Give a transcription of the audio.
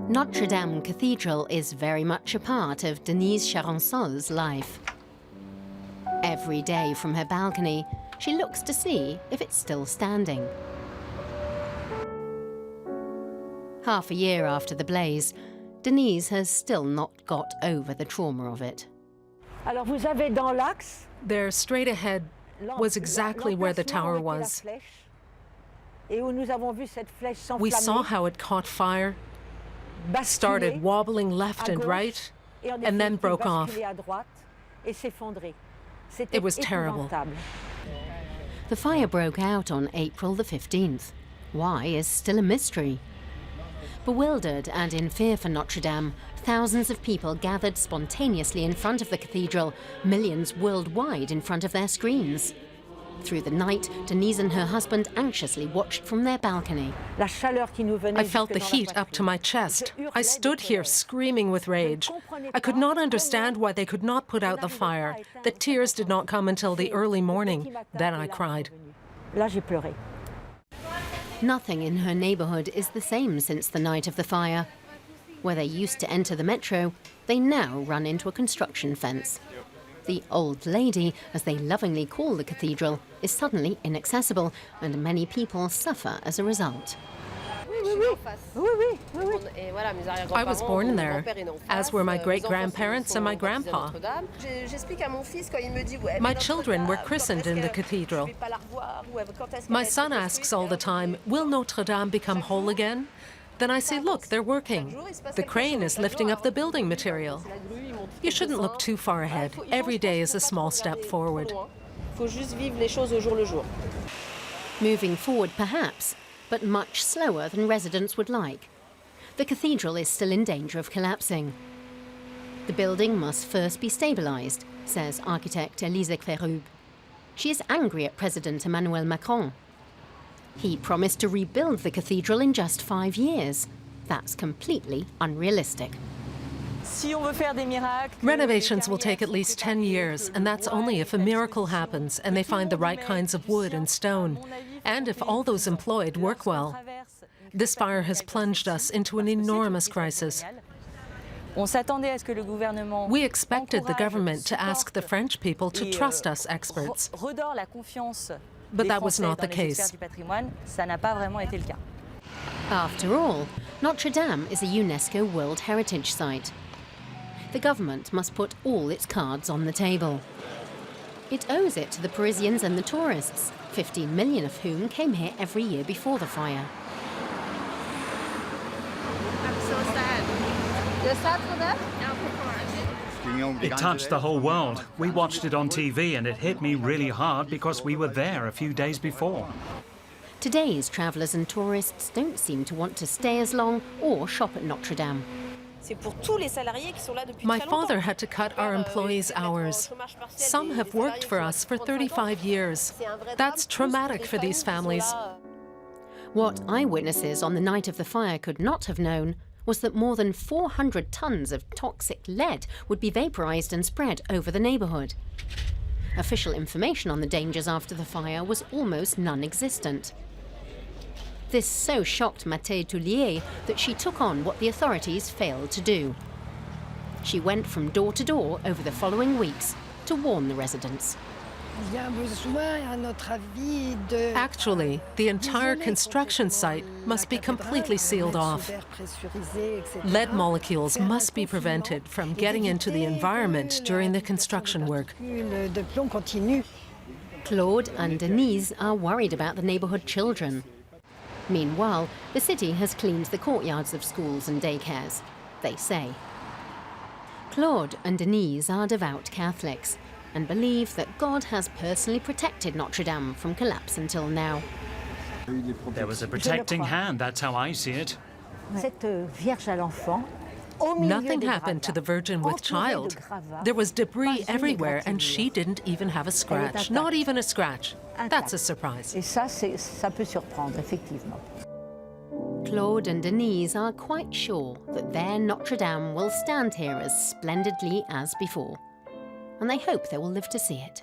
Notre Dame Cathedral is very much a part of Denise Charançon's life. Every day from her balcony, she looks to see if it's still standing. Half a year after the blaze, Denise has still not got over the trauma of it. There, straight ahead, was exactly where the tower was. We saw how it caught fire, started wobbling left and right, and then broke off. It was terrible. The fire broke out on April the 15th. Why is still a mystery. Bewildered and in fear for Notre Dame, thousands of people gathered spontaneously in front of the cathedral, millions worldwide in front of their screens. Through the night, Denise and her husband anxiously watched from their balcony. I felt the heat up to my chest. I stood here screaming with rage. I could not understand why they could not put out the fire. The tears did not come until the early morning. Then I cried. Nothing in her neighborhood is the same since the night of the fire. Where they used to enter the metro, they now run into a construction fence. The Old Lady, as they lovingly call the cathedral, is suddenly inaccessible, and many people suffer as a result. I was born there, as were my great-grandparents and my grandpa. My children were christened in the cathedral. My son asks all the time, will Notre Dame become whole again? Then I say, look, they're working. The crane is lifting up the building material. You shouldn't look too far ahead. Every day is a small step forward. Moving forward, perhaps, but much slower than residents would like. The cathedral is still in danger of collapsing. The building must first be stabilized, says architect Elise Ferrube. She is angry at President Emmanuel Macron. He promised to rebuild the cathedral in just 5 years. That's completely unrealistic. Renovations will take at least 10 years, and that's only if a miracle happens and they find the right kinds of wood and stone, and if all those employed work well. This fire has plunged us into an enormous crisis. We expected the government to ask the French people to trust us experts. But that was not the case. After all, Notre Dame is a UNESCO World Heritage Site. The government must put all its cards on the table. It owes it to the Parisians and the tourists, 15 million of whom came here every year before the fire. I'm so sad. You're sad for that? No, of course. It touched the whole world. We watched it on TV and it hit me really hard because we were there a few days before. Today's travellers and tourists don't seem to want to stay as long or shop at Notre Dame. My father had to cut our employees' hours. Some have worked for us for 35 years. That's traumatic for these families. What eyewitnesses on the night of the fire could not have known was that more than 400 tons of toxic lead would be vaporized and spread over the neighborhood. Official information on the dangers after the fire was almost non-existent. This so shocked Mathilde Toulier that she took on what the authorities failed to do. She went from door to door over the following weeks to warn the residents. Actually, the entire construction site must be completely sealed off. Lead molecules must be prevented from getting into the environment during the construction work. Claude and Denise are worried about the neighborhood children. Meanwhile, the city has cleaned the courtyards of schools and daycares, they say. Claude and Denise are devout Catholics and believe that God has personally protected Notre Dame from collapse until now. There was a protecting hand, that's how I see it. Nothing happened to the Virgin with Child. There was debris everywhere and she didn't even have a scratch. Not even a scratch. That's a surprise. Claude and Denise are quite sure that their Notre Dame will stand here as splendidly as before. And they hope they will live to see it.